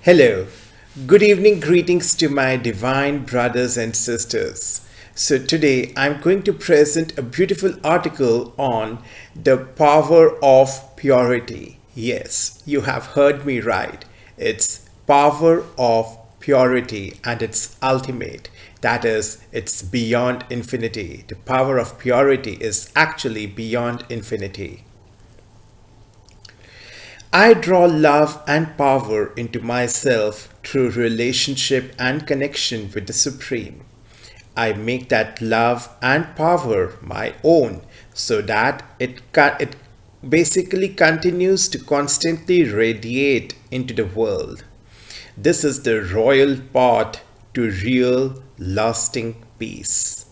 Hello, good evening, greetings to my divine brothers and sisters. So, today I'm going to present a beautiful article on the power of purity. Yes, you have heard me right. It's power of purity and it's ultimate. That is, it's beyond infinity. The power of purity is actually beyond infinity. I draw love and power into myself through relationship and connection with the Supreme. I make that love and power my own so that it basically continues to constantly radiate into the world. This is the royal path to real lasting peace.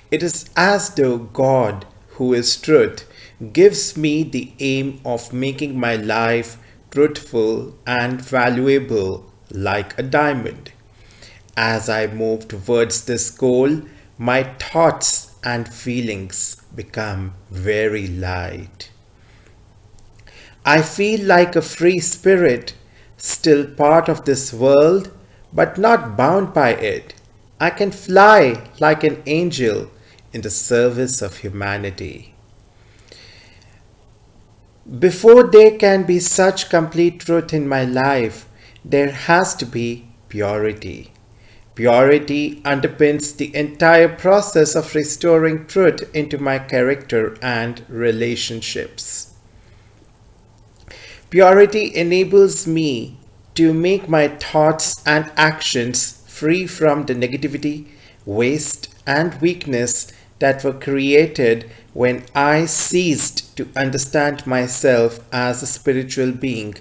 It is as though God, who is truth, gives me the aim of making my life truthful and valuable like a diamond. As I move towards this goal, my thoughts and feelings become very light. I feel like a free spirit, still part of this world, but not bound by it. I can fly like an angel in the service of humanity. Before there can be such complete truth in my life, there has to be purity. Purity underpins the entire process of restoring truth into my character and relationships. Purity enables me to make my thoughts and actions free from the negativity, waste, and weakness that were created when I ceased to understand myself as a spiritual being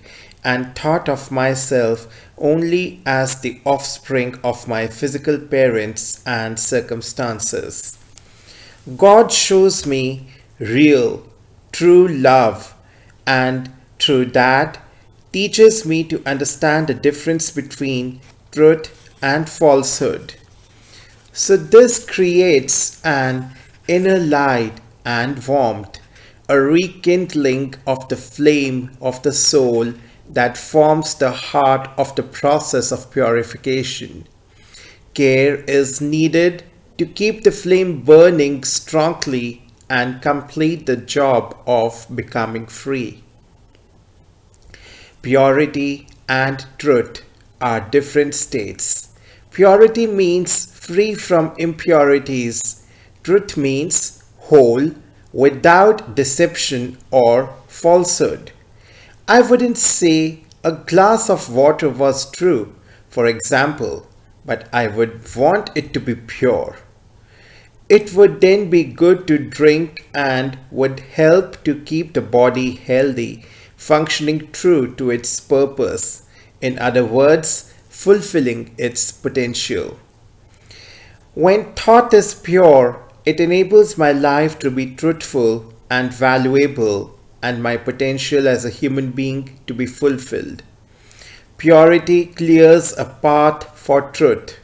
and thought of myself only as the offspring of my physical parents and circumstances. God shows me real, true love, and through that teaches me to understand the difference between truth and falsehood. So, this creates an inner light and warmth, a rekindling of the flame of the soul that forms the heart of the process of purification. Care is needed to keep the flame burning strongly and complete the job of becoming free. Purity and truth are different states. Purity means free from impurities. Truth means whole, without deception or falsehood. I wouldn't say a glass of water was true, for example, but I would want it to be pure. It would then be good to drink and would help to keep the body healthy, functioning true to its purpose. In other words, fulfilling its potential. When thought is pure, it enables my life to be truthful and valuable and my potential as a human being to be fulfilled. Purity clears a path for truth.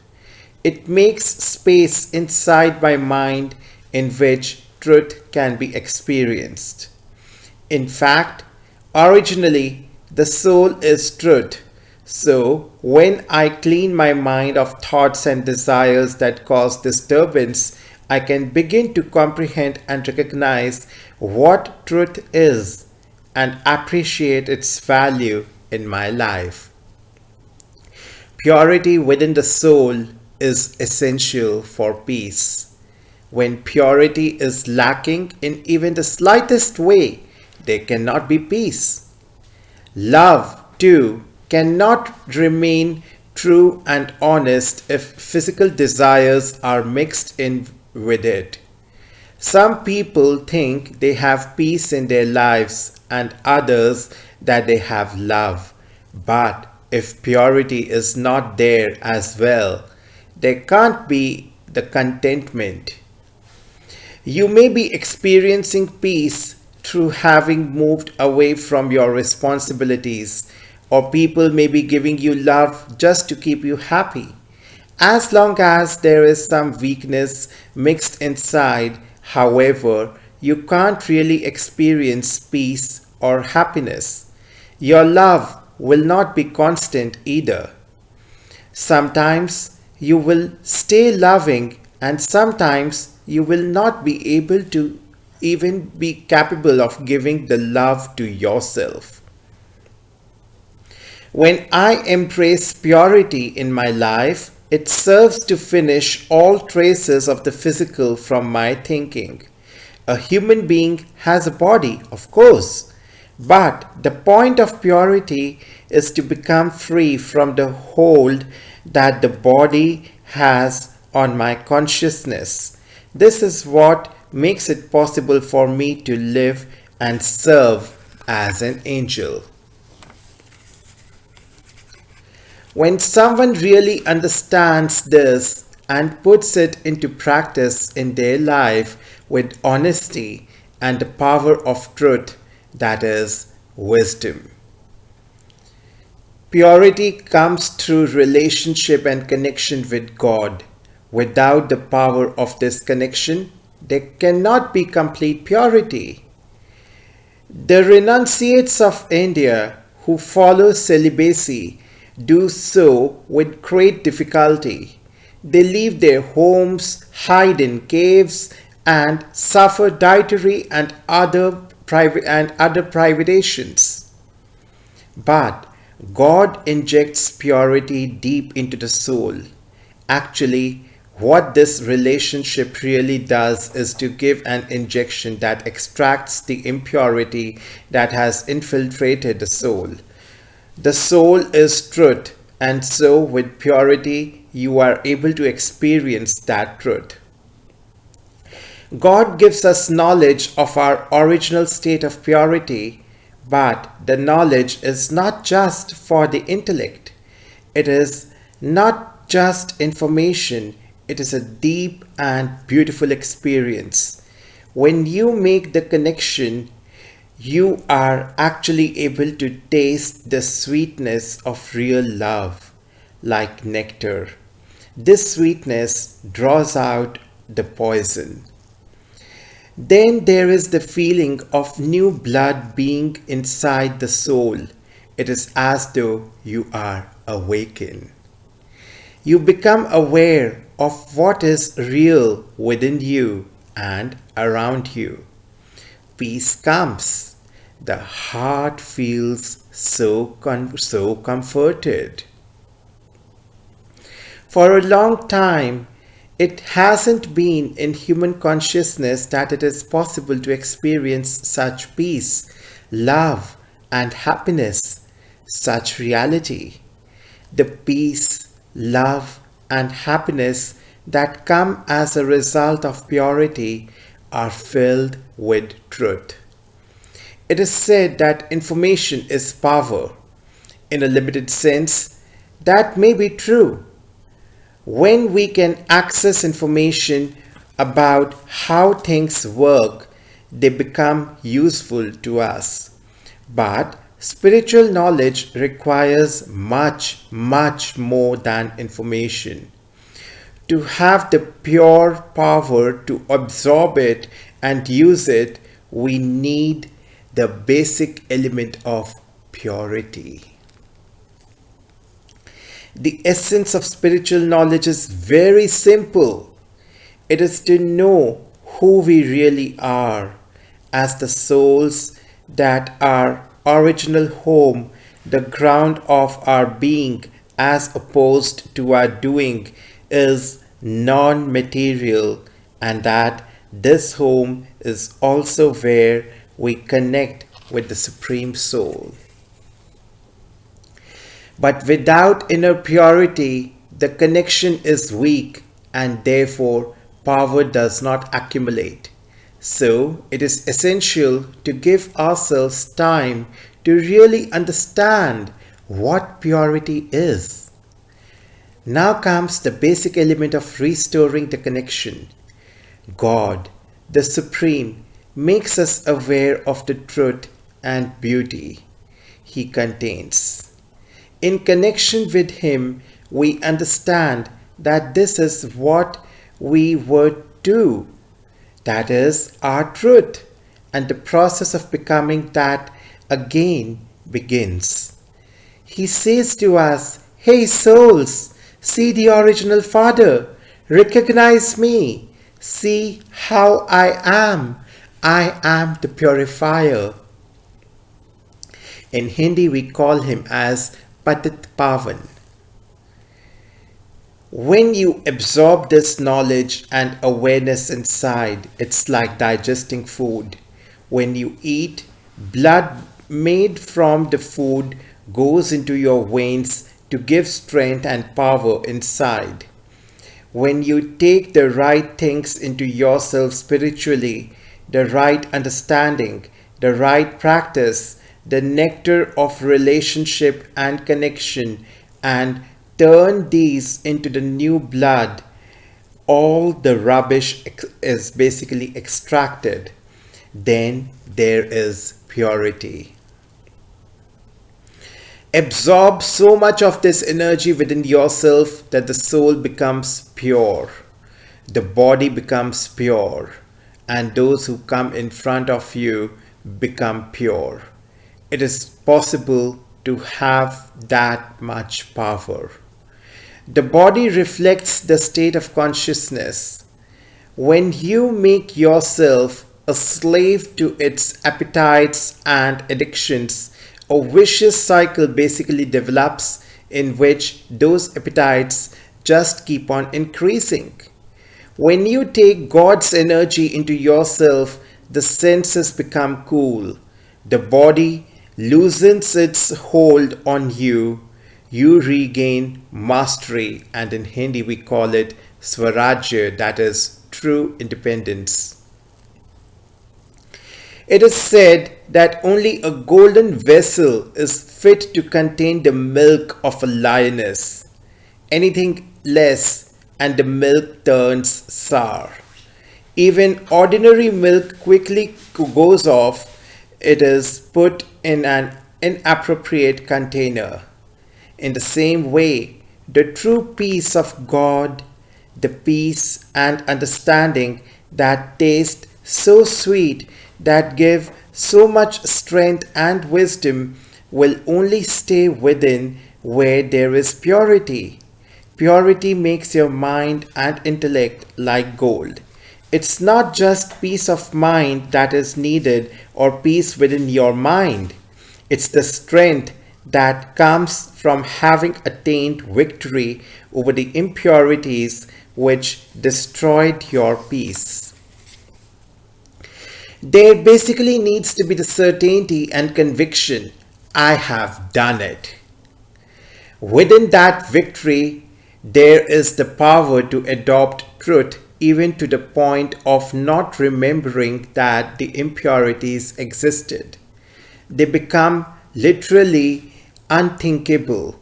It makes space inside my mind in which truth can be experienced. In fact, originally, the soul is truth. So, when I clean my mind of thoughts and desires that cause disturbance, I can begin to comprehend and recognize what truth is and appreciate its value in my life. Purity within the soul is essential for peace. When purity is lacking in even the slightest way, there cannot be peace. Love, too, cannot remain true and honest if physical desires are mixed in with it. Some people think they have peace in their lives and others that they have love. But if purity is not there as well, there can't be the contentment. You may be experiencing peace through having moved away from your responsibilities, or people may be giving you love just to keep you happy. As long as there is some weakness mixed inside, however, you can't really experience peace or happiness. Your love will not be constant either. Sometimes you will stay loving, and sometimes you will not be able to even be capable of giving the love to yourself. When I embrace purity in my life, it serves to finish all traces of the physical from my thinking. A human being has a body, of course, but the point of purity is to become free from the hold that the body has on my consciousness. This is what makes it possible for me to live and serve as an angel. When someone really understands this and puts it into practice in their life with honesty and the power of truth, that is wisdom. Purity comes through relationship and connection with God. Without the power of this connection, there cannot be complete purity. The renunciates of India who follow celibacy do so with great difficulty. They leave their homes, hide in caves, and suffer dietary and other privations. But God injects purity deep into the soul. Actually, what this relationship really does is to give an injection that extracts the impurity that has infiltrated the soul. The soul is truth, and so with purity you are able to experience that truth. God gives us knowledge of our original state of purity, but the knowledge is not just for the intellect. It is not just information, it is a deep and beautiful experience. When you make the connection, you are actually able to taste the sweetness of real love, like nectar. This sweetness draws out the poison. Then there is the feeling of new blood being inside the soul. It is as though you are awakened. You become aware of what is real within you and around you. Peace comes. The heart feels so comforted. For a long time, it hasn't been in human consciousness that it is possible to experience such peace, love, and happiness, such reality. The peace, love, and happiness that come as a result of purity are filled with truth. It is said that information is power. In a limited sense, that may be true. When we can access information about how things work, they become useful to us. But spiritual knowledge requires much, much more than information. To have the pure power to absorb it and use it, we need the basic element of purity. The essence of spiritual knowledge is very simple. It is to know who we really are as the souls that our original home, the ground of our being as opposed to our doing, is non-material, and that this home is also where we connect with the Supreme Soul. But without inner purity, the connection is weak and therefore power does not accumulate. So it is essential to give ourselves time to really understand what purity is. Now comes the basic element of restoring the connection. God, the Supreme, makes us aware of the truth and beauty He contains. In connection with Him, we understand that this is what we would do. That is our truth, and the process of becoming that again begins. He says to us, "Hey souls, see the original Father. Recognize me. See how I am. I am the purifier." In Hindi, we call him as Patit Pavan. When you absorb this knowledge and awareness inside, it's like digesting food. When you eat, blood made from the food goes into your veins to give strength and power inside. When you take the right things into yourself spiritually, the right understanding, the right practice, the nectar of relationship and connection, and turn these into the new blood, all the rubbish is basically extracted. Then there is purity. Absorb so much of this energy within yourself that the soul becomes pure, the body becomes pure, and those who come in front of you become pure. It is possible to have that much power. The body reflects the state of consciousness. When you make yourself a slave to its appetites and addictions, a vicious cycle basically develops in which those appetites just keep on increasing. When you take God's energy into yourself, the senses become cool. The body loosens its hold on you. You regain mastery, and in Hindi we call it Swarajya, that is true independence. It is said that only a golden vessel is fit to contain the milk of a lioness. Anything less and the milk turns sour. Even ordinary milk quickly goes off. It is put in an inappropriate container. In the same way, the true peace of God, the peace and understanding that taste so sweet, that give so much strength and wisdom, will only stay within where there is purity. Purity makes your mind and intellect like gold. It's not just peace of mind that is needed or peace within your mind. It's the strength that comes from having attained victory over the impurities which destroyed your peace. There basically needs to be the certainty and conviction, I have done it. Within that victory, there is the power to adopt truth even to the point of not remembering that the impurities existed. They become literally unthinkable.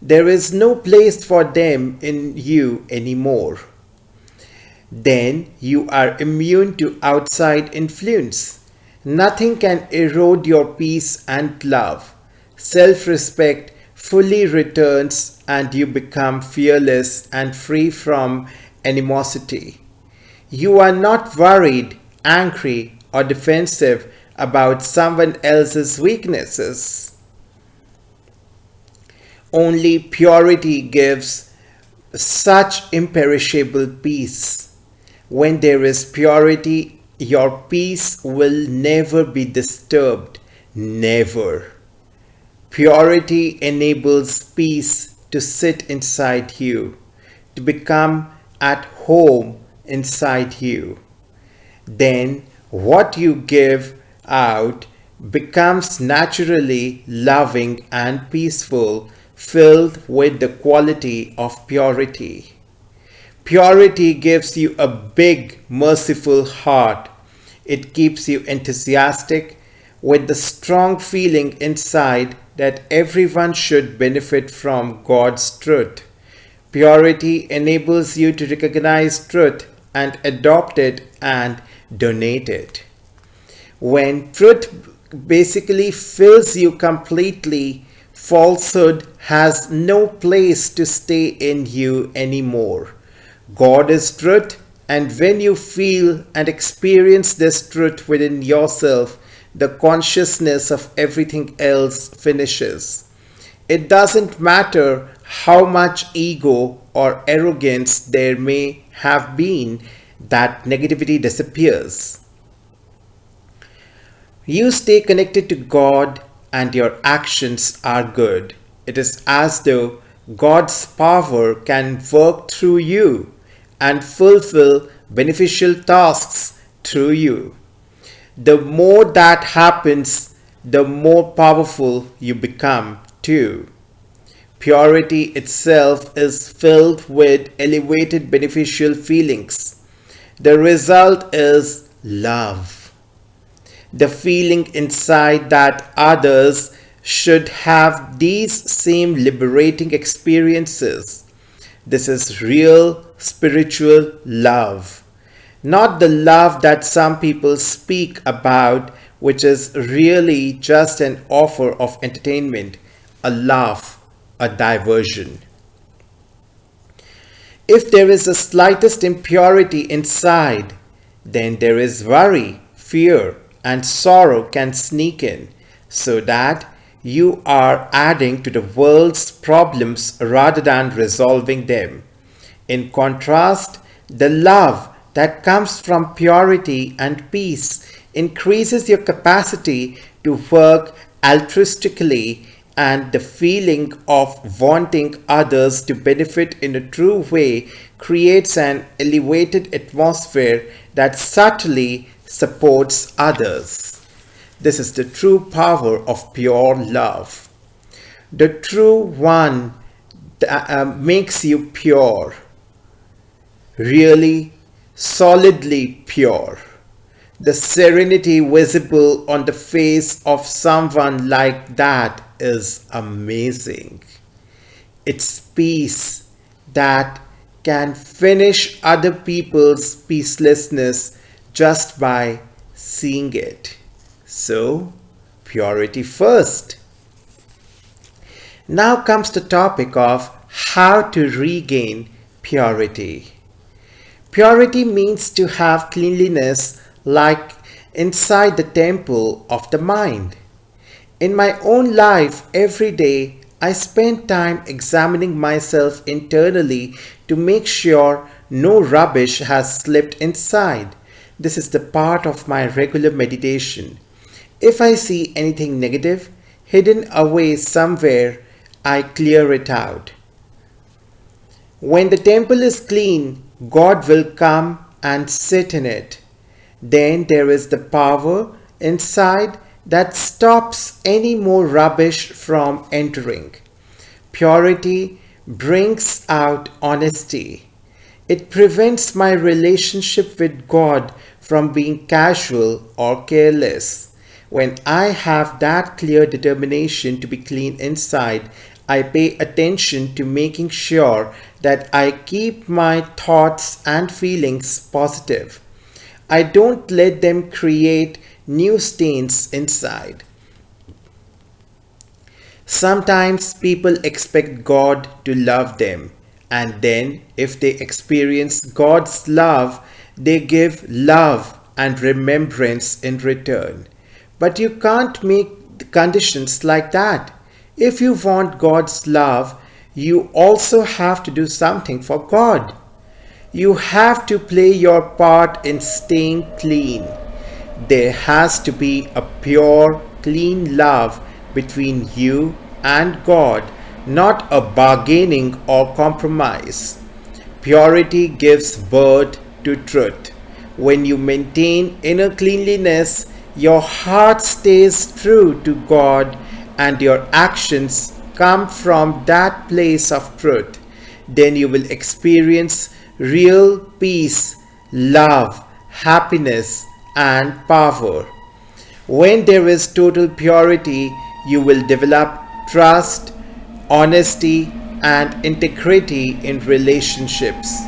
There is no place for them in you anymore. Then you are immune to outside influence. Nothing can erode your peace and love. Self-respect fully returns and you become fearless and free from animosity. You are not worried, angry, or defensive about someone else's weaknesses. Only purity gives such imperishable peace. When there is purity, your peace will never be disturbed. Never. Purity enables peace to sit inside you, to become at home inside you. Then what you give out becomes naturally loving and peaceful, filled with the quality of purity. Purity gives you a big, merciful heart. It keeps you enthusiastic with the strong feeling inside that everyone should benefit from God's truth. Purity enables you to recognize truth and adopt it and donate it. When truth basically fills you completely, falsehood has no place to stay in you anymore. God is truth, and when you feel and experience this truth within yourself, the consciousness of everything else finishes. It doesn't matter how much ego or arrogance there may have been, that negativity disappears. You stay connected to God and your actions are good. It is as though God's power can work through you and fulfill beneficial tasks through you. The more that happens, the more powerful you become too. Purity itself is filled with elevated beneficial feelings. The result is love. The feeling inside that others should have these same liberating experiences. This is real spiritual love. Not the love that some people speak about, which is really just an offer of entertainment, a laugh, a diversion. If there is the slightest impurity inside, then there is worry, fear, and sorrow can sneak in, so that you are adding to the world's problems rather than resolving them. In contrast, the love that comes from purity and peace increases your capacity to work altruistically, and the feeling of wanting others to benefit in a true way creates an elevated atmosphere that subtly supports others. This is the true power of pure love. The true one makes you pure, really solidly pure. The serenity visible on the face of someone like that is amazing. It's peace that can finish other people's peacelessness just by seeing it. So, purity first. Now comes the topic of how to regain purity. Purity means to have cleanliness like inside the temple of the mind. In my own life, every day, I spend time examining myself internally to make sure no rubbish has slipped inside. This is the part of my regular meditation. If I see anything negative hidden away somewhere, I clear it out. When the temple is clean, God will come and sit in it. Then there is the power inside that stops any more rubbish from entering. Purity brings out honesty. It prevents my relationship with God from being casual or careless. When I have that clear determination to be clean inside, I pay attention to making sure that I keep my thoughts and feelings positive. I don't let them create new stains inside. Sometimes people expect God to love them, and then if they experience God's love, they give love and remembrance in return. But you can't make conditions like that. If you want God's love, you also have to do something for God. You have to play your part in staying clean. There has to be a pure, clean love between you and God, not a bargaining or compromise. Purity gives birth to truth. When you maintain inner cleanliness, your heart stays true to God and your actions come from that place of truth. Then you will experience real peace, love, happiness, and power. When there is total purity, you will develop trust, honesty, and integrity in relationships.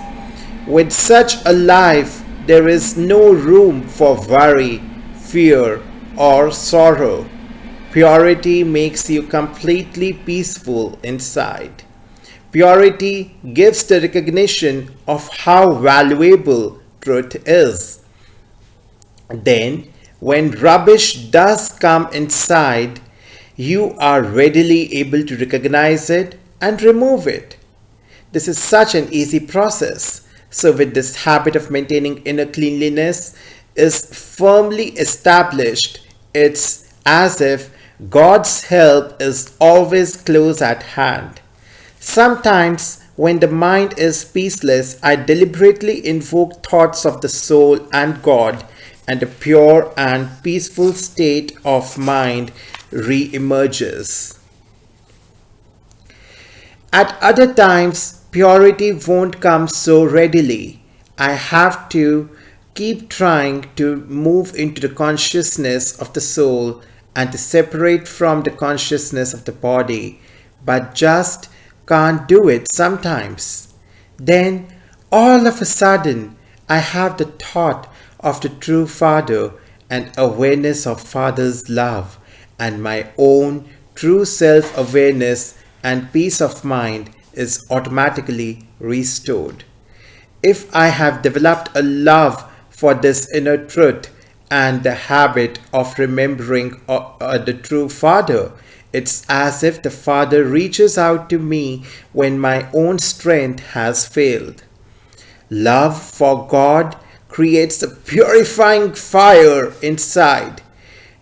With such a life, there is no room for worry, fear, or sorrow. Purity makes you completely peaceful inside. Purity gives the recognition of how valuable truth is. Then, when rubbish does come inside, you are readily able to recognize it and remove it. This is such an easy process. So with this habit of maintaining inner cleanliness is firmly established, it's as if God's help is always close at hand. Sometimes when the mind is peaceless, I deliberately invoke thoughts of the soul and God, and a pure and peaceful state of mind re-emerges. At other times, purity won't come so readily. I have to keep trying to move into the consciousness of the soul and to separate from the consciousness of the body, but just can't do it sometimes. Then, all of a sudden, I have the thought of the true Father and awareness of Father's love, and my own true self-awareness and peace of mind is automatically restored. If I have developed a love for this inner truth and the habit of remembering the true Father, it's as if the Father reaches out to me when my own strength has failed. Love for God creates a purifying fire inside.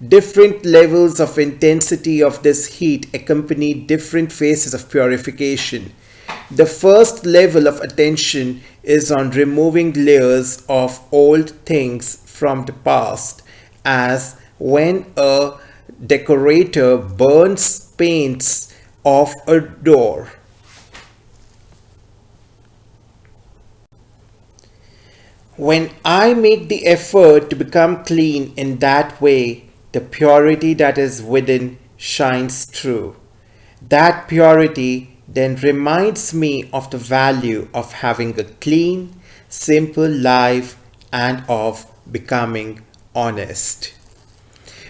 Different levels of intensity of this heat accompany different phases of purification. The first level of attention is on removing layers of old things from the past, as when a decorator burns paints off a door. When I make the effort to become clean in that way, the purity that is within shines through. That purity then reminds me of the value of having a clean, simple life and of becoming honest.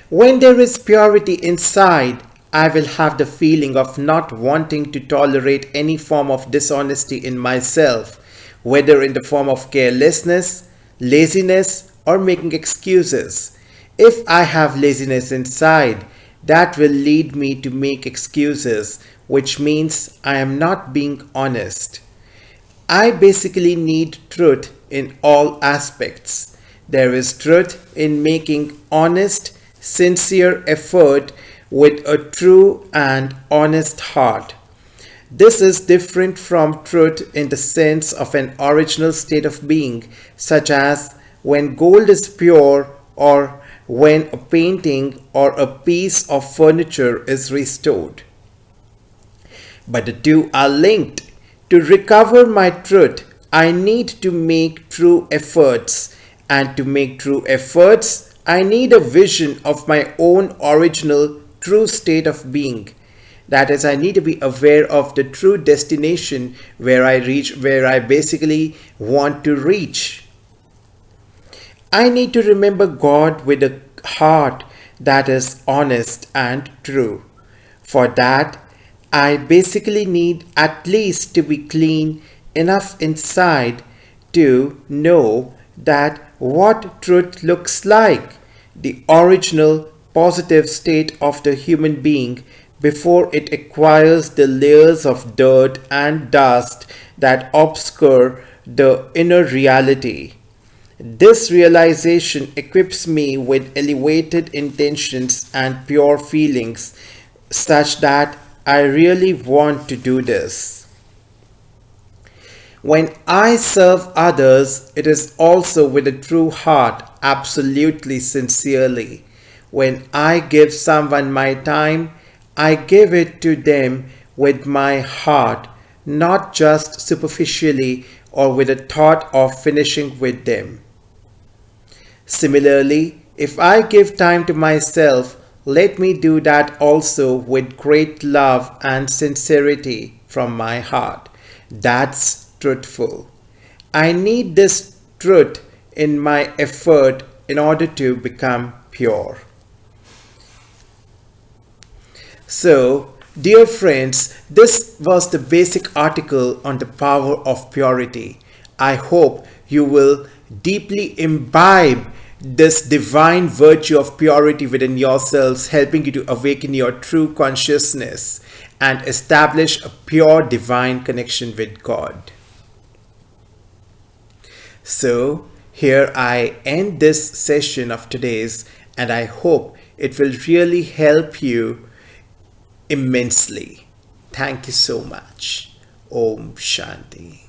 When there is purity inside, I will have the feeling of not wanting to tolerate any form of dishonesty in myself, whether in the form of carelessness, laziness, or making excuses. If I have laziness inside, that will lead me to make excuses, which means I am not being honest. I basically need truth in all aspects. There is truth in making honest, sincere effort with a true and honest heart. This is different from truth in the sense of an original state of being, such as when gold is pure or when a painting or a piece of furniture is restored. But the two are linked. To recover my truth, I need to make true efforts, and to make true efforts, I need a vision of my own original true state of being. That is, I need to be aware of the true destination where I basically want to reach. I need to remember God with a heart that is honest and true. For that, I basically need at least to be clean enough inside to know that what truth looks like, the original positive state of the human being before it acquires the layers of dirt and dust that obscure the inner reality. This realization equips me with elevated intentions and pure feelings such that I really want to do this. When I serve others, it is also with a true heart, absolutely sincerely. When I give someone my time, I give it to them with my heart, not just superficially or with a thought of finishing with them. Similarly, if I give time to myself, let me do that also with great love and sincerity from my heart. That's truthful. I need this truth in my effort in order to become pure. So, dear friends, this was the basic article on the power of purity. I hope you will deeply imbibe this divine virtue of purity within yourselves, helping you to awaken your true consciousness and establish a pure divine connection with God. So, here I end this session of today's, and I hope it will really help you immensely. Thank you so much. Om Shanti.